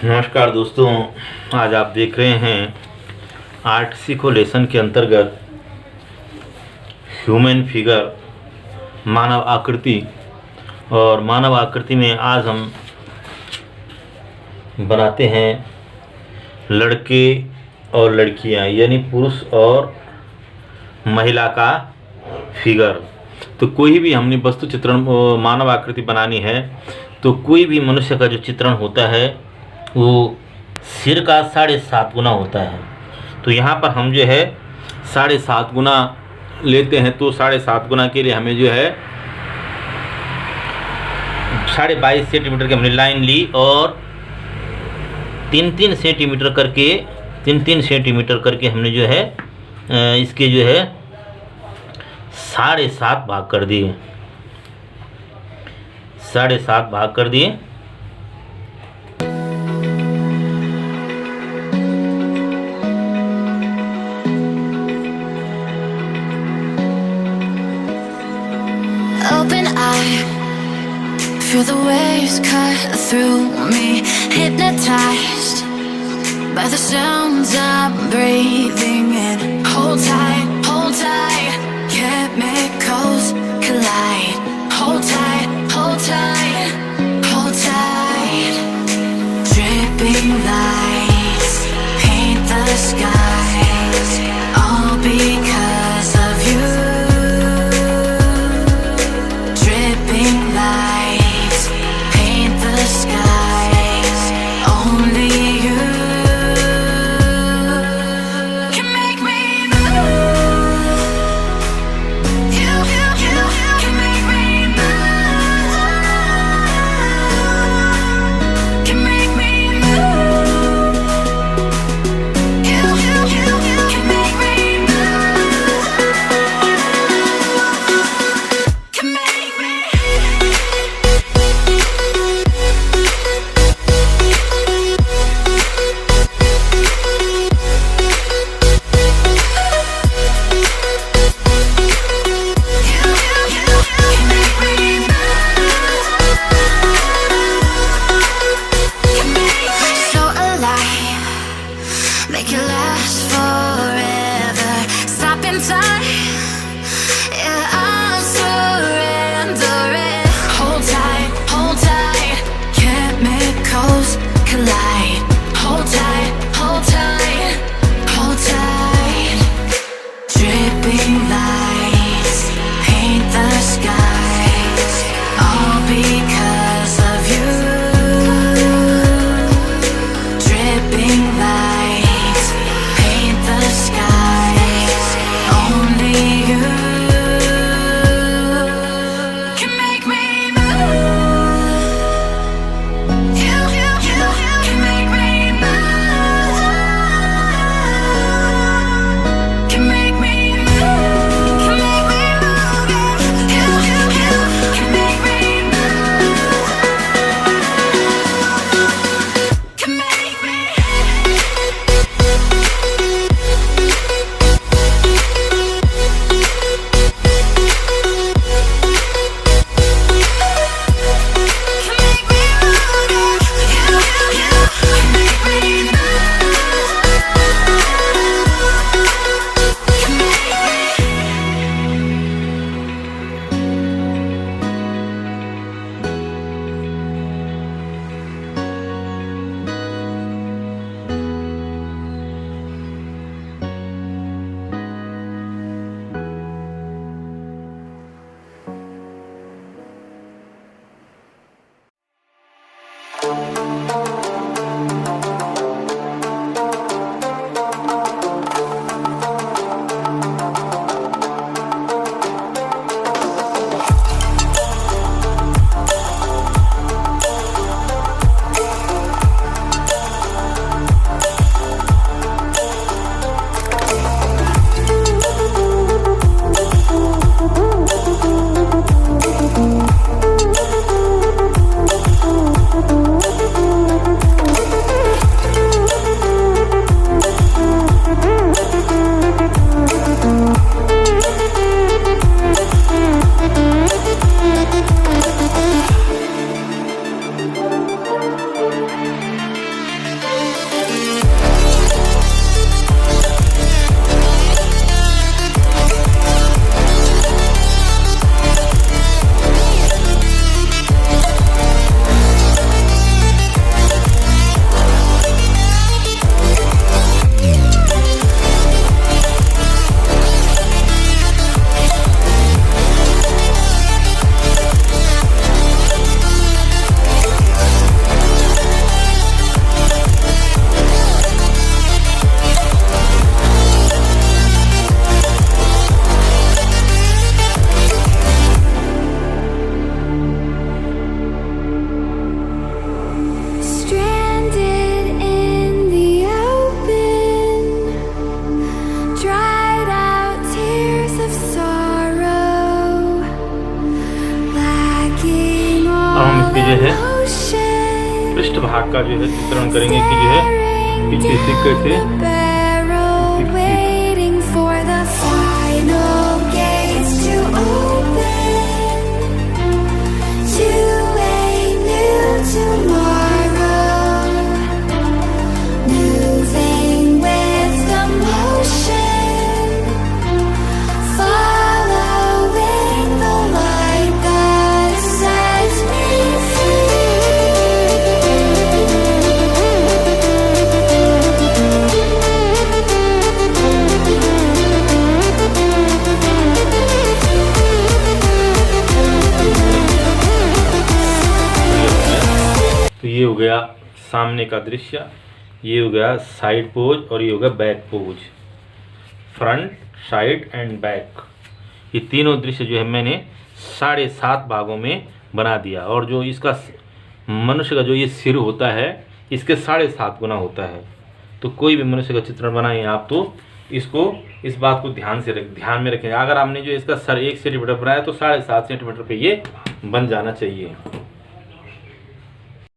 नमस्कार दोस्तों, आज आप देख रहे हैं आर्ट सीखो लेसन के अंतर्गत ह्यूमन फिगर, मानव आकृति। और मानव आकृति में आज हम बनाते हैं लड़के और लड़कियां, यानी पुरुष और महिला का फिगर। तो कोई भी हमने वस्तु चित्रण मानव आकृति बनानी है तो कोई भी मनुष्य का जो चित्रण होता है वो सिर का 7.5 गुना होता है। तो यहाँ पर हम जो है 7.5 गुना लेते हैं। तो 7.5 गुना के लिए हमें जो है 22.5 सेंटीमीटर की हमने लाइन ली और 3-3 सेंटीमीटर करके 3-3 सेंटीमीटर करके हमने जो है इसके जो है 7.5 भाग कर दिए। 7.5 भाग कर दिए। Open eye, feel the waves cut through me, hypnotized by the sounds I'm breathing in. Hold tight, chemicals collide. Hold tight, hold tight. Dripping lights paint the skies, all because of you. Lights paint the skies, only you can make me move. You can make me जो है पृष्ठभाग का जो है चित्रण करेंगे कि जो है पीछे से कैसे waiting for the final gates to open to a new tomorrow, moving with the motion, following the light that sets me तो ये हो गया सामने का दृश्य, ये हो गया साइड पोज और ये हो गया back pose, front side and back. ये तीनों दृश्य जो है मैंने 7.5 भागों में बना दिया। और जो इसका मनुष्य का जो ये सिर होता है इसके 7.5 गुना होता है। तो कोई भी मनुष्य का चित्रण बनाएं आप तो इसको इस बात को ध्यान में रखें। अगर आपने जो इसका सर 1 सेंटीमीटर बनाया तो 7.5 सेंटीमीटर पे ये बन जाना चाहिए।